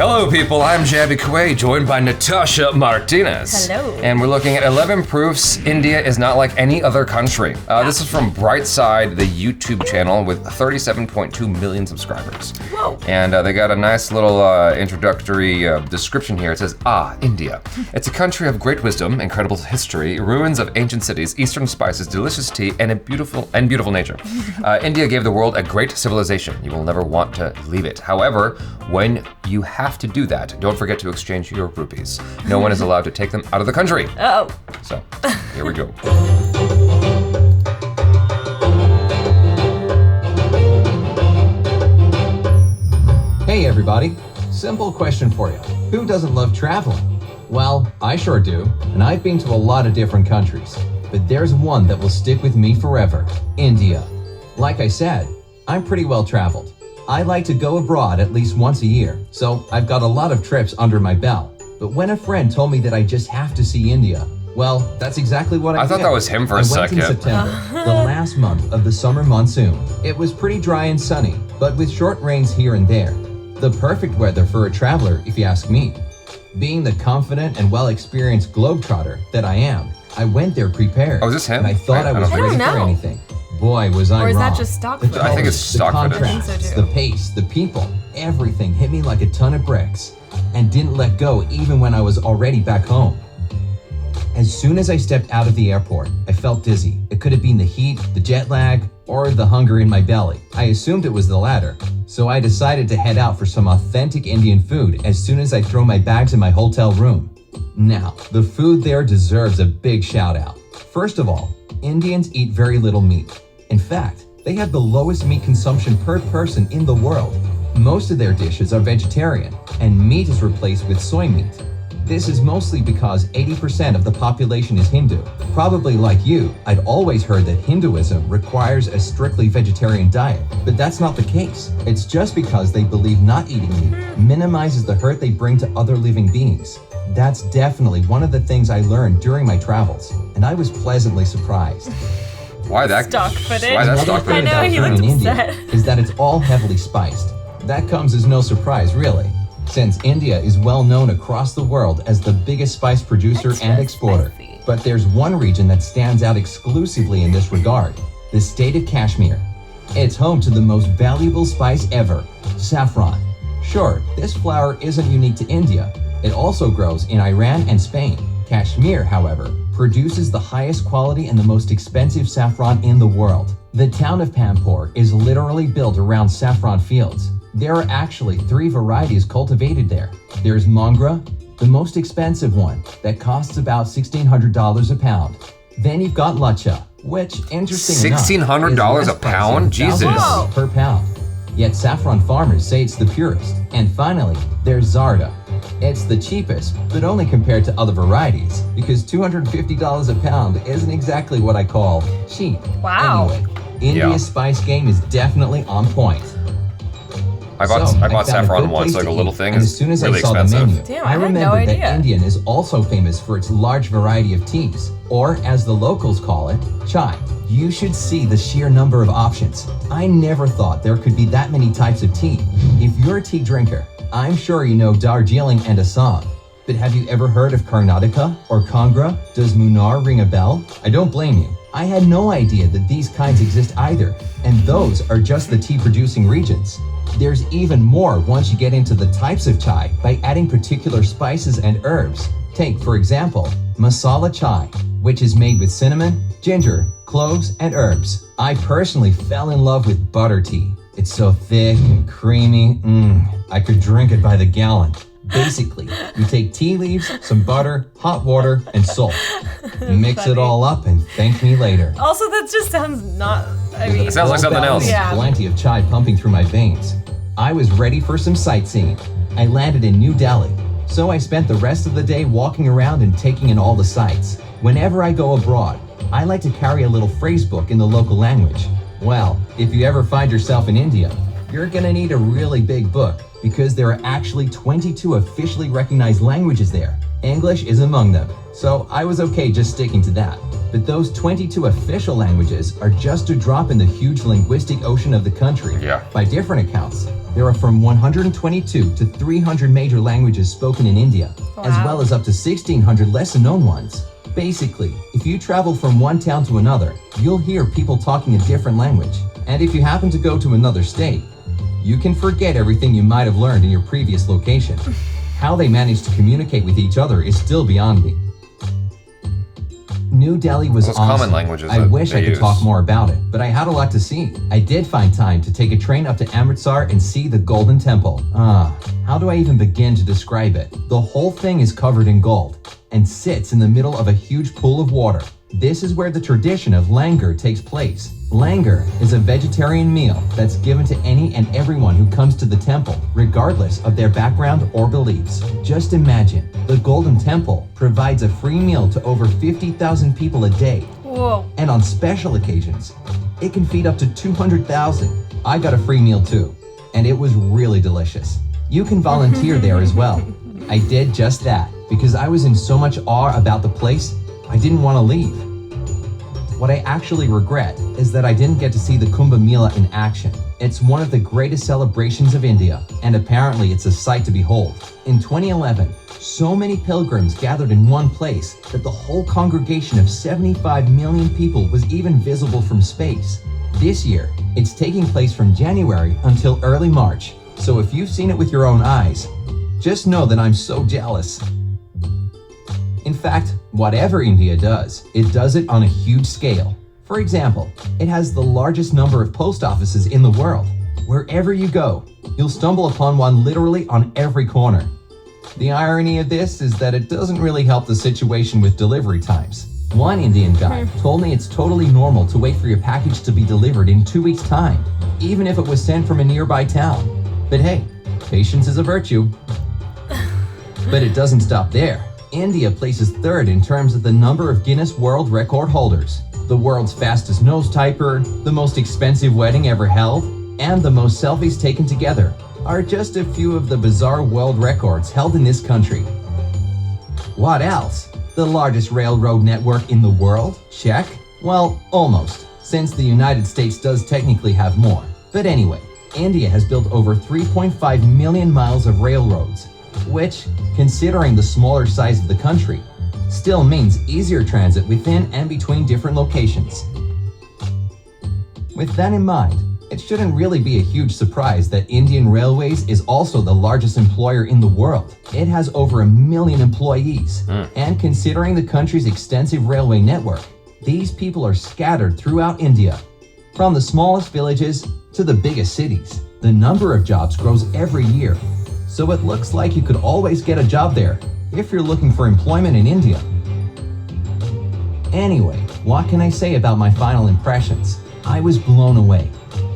Hello people, I'm Jaby Koay, joined by Natasha Martinez. Hello. And we're looking at 11 proofs India is not like any other country. This is from Brightside, the YouTube channel with 37.2 million subscribers. Whoa. And they got a nice little introductory description here. It says, India. It's a country of great wisdom, incredible history, ruins of ancient cities, eastern spices, delicious tea, and a beautiful nature. India gave the world a great civilization. You will never want to leave it. However, when you have to do that, don't forget to exchange your rupees. No one is allowed to take them out of the country. Oh. So, here we go. Hey everybody, simple question for you. Who doesn't love traveling? Well, I sure do, and I've been to a lot of different countries. But there's one that will stick with me forever, India. Like I said, I'm pretty well traveled. I like to go abroad at least once a year, so I've got a lot of trips under my belt. But when a friend told me that I just have to see India, well, that's exactly what I did. I thought that was him for a second. I went in September, the last month of the summer monsoon. It was pretty dry and sunny, but with short rains here and there. The perfect weather for a traveler, if you ask me. Being the confident and well-experienced globetrotter that I am, I went there prepared. Oh, is this him? And I thought I was ready for anything. Boy, was I wrong. Or is that just stock footage? I think it's stock footage. The contrasts, I think so too. the pace, the people, everything hit me like a ton of bricks and didn't let go even when I was already back home. As soon as I stepped out of the airport, I felt dizzy. It could have been the heat, the jet lag, or the hunger in my belly. I assumed it was the latter, so I decided to head out for some authentic Indian food as soon as I throw my bags in my hotel room. Now, the food there deserves a big shout out. First of all, Indians eat very little meat. In fact, they have the lowest meat consumption per person in the world. Most of their dishes are vegetarian, and meat is replaced with soy meat. This is mostly because 80% of the population is Hindu. Probably like you, I'd always heard that Hinduism requires a strictly vegetarian diet, but that's not the case. It's just because they believe not eating meat minimizes the hurt they bring to other living beings. That's definitely one of the things I learned during my travels, and I was pleasantly surprised. Why that? Stock footage. Why that stock Another thing footage? I know, about he food looked in India upset. is that it's all heavily spiced. That comes as no surprise, really, since India is well known across the world as the biggest spice producer Extra and exporter. spicy. But there's one region that stands out exclusively in this regard, the state of Kashmir. It's home to the most valuable spice ever, saffron. Sure, this flower isn't unique to India. It also grows in Iran and Spain. Kashmir, however, produces the highest quality and the most expensive saffron in the world. The town of Pampore is literally built around saffron fields. There are actually 3 varieties cultivated there. There's Mongra, the most expensive one, that costs about $1,600 a pound. Then you've got Lacha, which, interesting enough, $1,600 is a less pound? pricey, Jesus. $1,000 per pound. Yet saffron farmers say it's the purest. And finally, there's Zarda. It's the cheapest, but only compared to other varieties, because $250 a pound isn't exactly what I call cheap. Wow. Anyway, India's spice game is definitely on point. I bought found a saffron good once, place like a to little eat, thing. and It's as soon as really I saw expensive. the menu, Damn, I I had no remembered that idea. Indian is also famous for its large variety of teas, or as the locals call it, chai. You should see the sheer number of options. I never thought there could be that many types of tea. If you're a tea drinker, I'm sure you know Darjeeling and Assam. But have you ever heard of Karnataka or Kangra? Does Munnar ring a bell? I don't blame you. I had no idea that these kinds exist either, and those are just the tea-producing regions. There's even more once you get into the types of chai by adding particular spices and herbs. Take, for example, masala chai, which is made with cinnamon, ginger, cloves, and herbs. I personally fell in love with butter tea. It's so thick and creamy, I could drink it by the gallon. Basically, you take tea leaves, some butter, hot water, and salt. Mix it all up and thank me later. Also, that just sounds not, I mean. It sounds like something else. Yeah. Plenty of chai pumping through my veins. I was ready for some sightseeing. I landed in New Delhi, so I spent the rest of the day walking around and taking in all the sights. Whenever I go abroad, I like to carry a little phrase book in the local language. Well, if you ever find yourself in India, you're gonna need a really big book because there are actually 22 officially recognized languages there. English is among them, so I was okay just sticking to that. But those 22 official languages are just a drop in the huge linguistic ocean of the country. Yeah. By different accounts, There are from 122 to 300 major languages spoken in India, as Wow. well as up to 1,600 lesser-known ones. Basically, if you travel from one town to another, you'll hear people talking a different language. And if you happen to go to another state, you can forget everything you might have learned in your previous location. How they manage to communicate with each other is still beyond me. New Delhi was Those awesome. common languages I that wish they I could use. talk more about it, but I had a lot to see. I did find time to take a train up to Amritsar and see the Golden Temple. How do I even begin to describe it? The whole thing is covered in gold and sits in the middle of a huge pool of water. This is where the tradition of langar takes place. Langar is a vegetarian meal that's given to any and everyone who comes to the temple, regardless of their background or beliefs. Just imagine, the Golden Temple provides a free meal to over 50,000 people a day. Whoa. And on special occasions, it can feed up to 200,000. I got a free meal too, and it was really delicious. You can volunteer there as well. I did just that because I was in so much awe about the place, I didn't want to leave. What I actually regret is that I didn't get to see the Kumbh Mela in action. It's one of the greatest celebrations of India, and apparently it's a sight to behold. In 2011, so many pilgrims gathered in one place that the whole congregation of 75 million people was even visible from space. This year, it's taking place from January until early March, so if you've seen it with your own eyes, just know that I'm so jealous. In fact, whatever India does, it does it on a huge scale. For example, it has the largest number of post offices in the world. Wherever you go, you'll stumble upon one literally on every corner. The irony of this is that it doesn't really help the situation with delivery times. One Indian guy told me it's totally normal to wait for your package to be delivered in 2 weeks' time, even if it was sent from a nearby town. But hey, patience is a virtue. But it doesn't stop there. India places third in terms of the number of Guinness World Record holders. The world's fastest nose typer, the most expensive wedding ever held, and the most selfies taken together are just a few of the bizarre world records held in this country. What else? The largest railroad network in the world? Check. Well, almost, since the United States does technically have more. But anyway, India has built over 3.5 million miles of railroads, which, considering the smaller size of the country, still means easier transit within and between different locations. With that in mind, it shouldn't really be a huge surprise that Indian Railways is also the largest employer in the world. It has over 1 million employees, and considering the country's extensive railway network, these people are scattered throughout India, from the smallest villages to the biggest cities. The number of jobs grows every year, so it looks like you could always get a job there if you're looking for employment in India. Anyway, what can I say about my final impressions? I was blown away,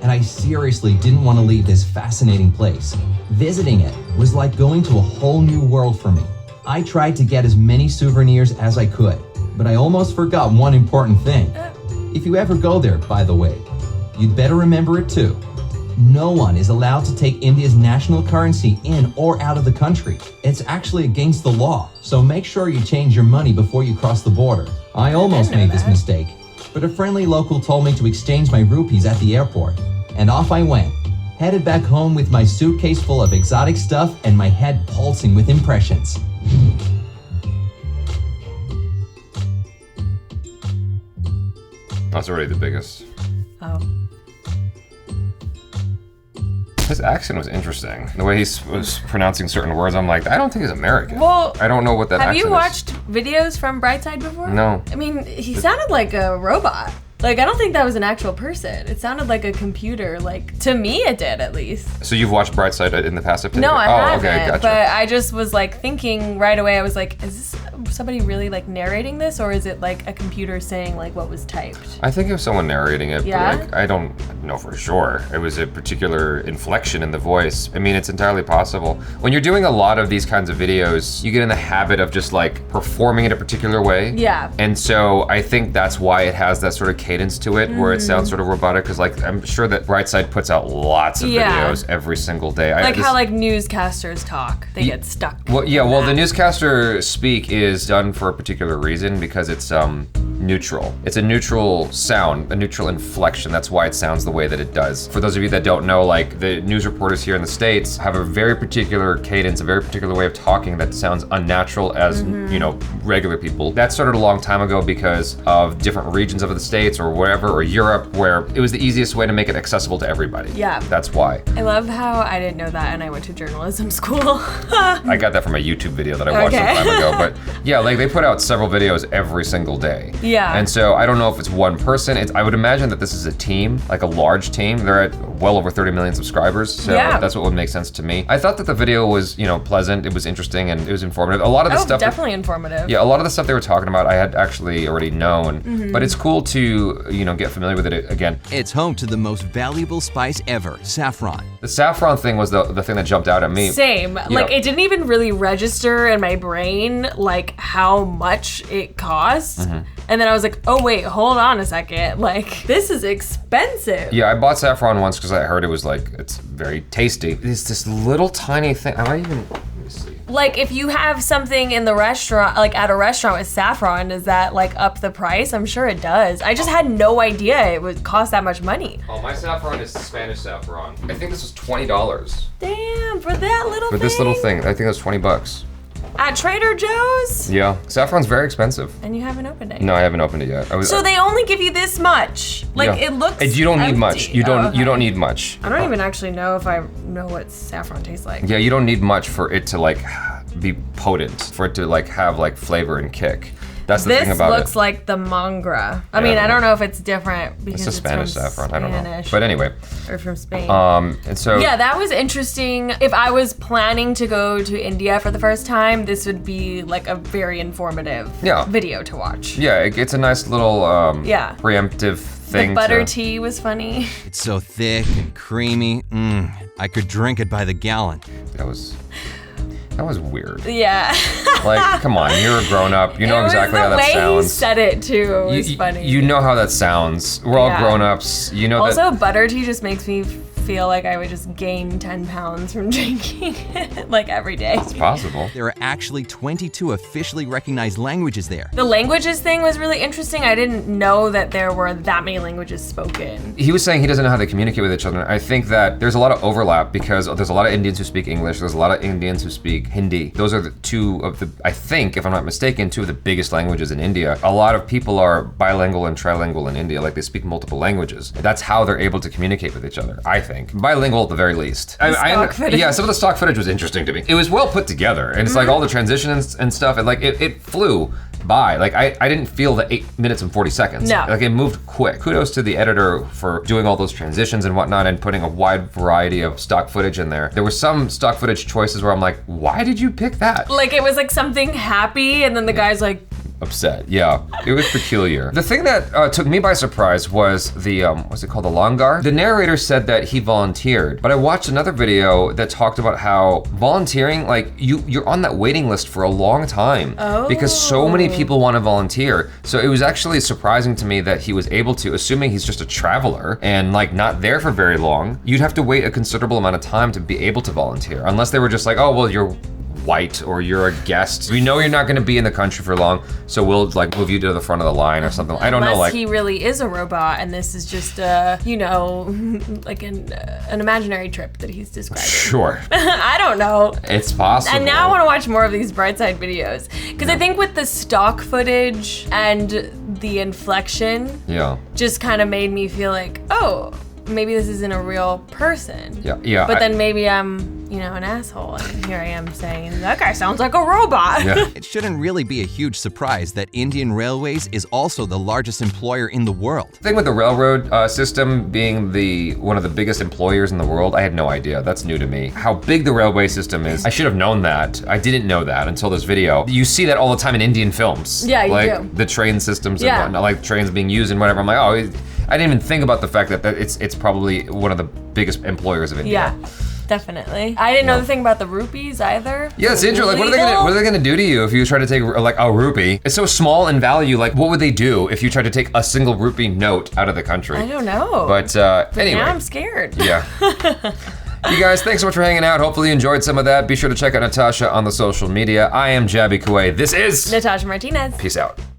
and I seriously didn't want to leave this fascinating place. Visiting it was like going to a whole new world for me. I tried to get as many souvenirs as I could, but I almost forgot one important thing. If you ever go there, by the way, you'd better remember it too. No one is allowed to take India's national currency in or out of the country. It's actually against the law, so make sure you change your money before you cross the border. I almost made this mistake, but a friendly local told me to exchange my rupees at the airport, and off I went, headed back home with my suitcase full of exotic stuff and my head pulsing with impressions. That's already the biggest. Oh. His accent was interesting. The way he was pronouncing certain words, I'm like, I don't think he's American. Well, I don't know what that have accent you is. watched videos from Brightside before? No. I mean, he sounded like a robot. Like, I don't think that was an actual person. It sounded like a computer. Like, to me, it did, at least. So you've watched Brightside in the past? No, I haven't. Okay, gotcha. But I just was, like, thinking right away, I was like, is this somebody really, like, narrating this? Or is it, like, a computer saying, like, what was typed? I think it was someone narrating it, Yeah? but like, I don't know for sure. It was a particular inflection in the voice. I mean, it's entirely possible. When you're doing a lot of these kinds of videos, you get in the habit of just like performing it a particular way. Yeah. And so I think that's why it has that sort of cadence to it where it sounds sort of robotic, because like I'm sure that Brightside puts out lots of videos every single day. Like how like newscasters talk, they get stuck. Well, yeah, well the newscaster speak is done for a particular reason, because it's neutral. It's a neutral sound, a neutral inflection. That's why it sounds the way that it does. For those of you that don't know, like the news reporters here in the States have a very particular cadence, a very particular way of talking that sounds unnatural as, you know, regular people. That started a long time ago because of different regions of the States or wherever, or Europe, where it was the easiest way to make it accessible to everybody. Yeah. That's why. I love how I didn't know that and I went to journalism school. I got that from a YouTube video that I watched some time ago, but yeah, like they put out several videos every single day. Yeah. And so I don't know if it's one person. I would imagine that this is a team, like a large team. They're at well over 30 million subscribers, so that's what would make sense to me. I thought that the video was, you know, pleasant, it was interesting, and it was informative. A lot of the stuff- definitely informative. Yeah, a lot of the stuff they were talking about I had actually already known, but it's cool to, you know, get familiar with it again. It's home to the most valuable spice ever, saffron. The saffron thing was the thing that jumped out at me. Same. Like it didn't even really register in my brain like how much it costs. And then I was like, oh wait, hold on a second. Like this is expensive. Yeah, I bought saffron once because I heard it was like, it's very tasty. It's this little tiny thing. I might even, let me see. Like if you have something in the restaurant, like at a restaurant with saffron, does that like up the price? I'm sure it does. I just had no idea it would cost that much money. Oh, my saffron is Spanish saffron. I think this was $20. Damn, for that little thing? For this little thing, I think it was 20 bucks. At Trader Joe's? Yeah, saffron's very expensive. And you haven't opened it. No, I haven't opened it yet. So they only give you this much. Like it looks You don't need much. empty. You don't. Oh, okay. You don't need much. I don't even actually know if I know what saffron tastes like. Yeah, you don't need much for it to like be potent, for it to like have like flavor and kick. That's the thing about it. This looks like the Mongra. I mean, I don't know if it's different because it's a Spanish from saffron. Spanish, I don't know. But anyway. Or from Spain. And so. Yeah, that was interesting. If I was planning to go to India for the first time, this would be like a very informative video to watch. Yeah, it's a nice little preemptive thing. The butter tea was funny. It's so thick and creamy. I could drink it by the gallon. That was weird. Yeah. Like, come on, you're a grown up. You know exactly how that sounds. The way he said it too was funny. You know how that sounds. We're all grown ups. You know also, butter tea just makes me feel like I would just gain 10 pounds from drinking it like every day. It's possible. There are actually 22 officially recognized languages there. The languages thing was really interesting. I didn't know that there were that many languages spoken. He was saying he doesn't know how they communicate with each other. I think that there's a lot of overlap because there's a lot of Indians who speak English. There's a lot of Indians who speak Hindi. Those are the two of the, I think, if I'm not mistaken, two of the biggest languages in India. A lot of people are bilingual and trilingual in India. Like they speak multiple languages. That's how they're able to communicate with each other, I think. Bilingual at the very least. Yeah, some of the stock footage was interesting to me. It was well put together, and it's like all the transitions and stuff, and like it flew by. Like I didn't feel the 8 minutes and 40 seconds. No. Like it moved quick. Kudos to the editor for doing all those transitions and whatnot and putting a wide variety of stock footage in there. There were some stock footage choices where I'm like, why did you pick that? Like it was like something happy, and then the guy's like, upset. Yeah, it was peculiar. The thing that took me by surprise was the, what's it called, the Longar? The narrator said that he volunteered, but I watched another video that talked about how volunteering, like you're on that waiting list for a long time because so many people want to volunteer. So it was actually surprising to me that he was able to, assuming he's just a traveler and like not there for very long, you'd have to wait a considerable amount of time to be able to volunteer, unless they were just like, oh, well, you're white or you're a guest. We know you're not going to be in the country for long, so we'll like move you to the front of the line or something. I don't know. Like he really is a robot, and this is just you know, like an imaginary trip that he's describing. Sure. I don't know. It's possible. And now I want to watch more of these Brightside videos because I think with the stock footage and the inflection, just kind of made me feel like, oh, maybe this isn't a real person. Yeah. But then maybe I'm, you know, an asshole, and here I am saying, that guy sounds like a robot. Yeah. It shouldn't really be a huge surprise that Indian Railways is also the largest employer in the world. The thing with the railroad system being one of the biggest employers in the world, I had no idea. That's new to me. How big the railway system is, I should have known that. I didn't know that until this video. You see that all the time in Indian films. Yeah, like, you do. The train systems and whatnot, like trains being used and whatever. I'm like, oh, I didn't even think about the fact that it's probably one of the biggest employers of India. Yeah. Definitely. I didn't know the thing about the rupees either. Yeah, it's interesting. Like, what are they gonna do to you if you try to take like a rupee? It's so small in value. Like, what would they do if you tried to take a single rupee note out of the country? I don't know. But anyway. Now I'm scared. Yeah. You guys, thanks so much for hanging out. Hopefully you enjoyed some of that. Be sure to check out Natasha on the social media. I am Jaby Koay. This is Natasha Martinez. Peace out.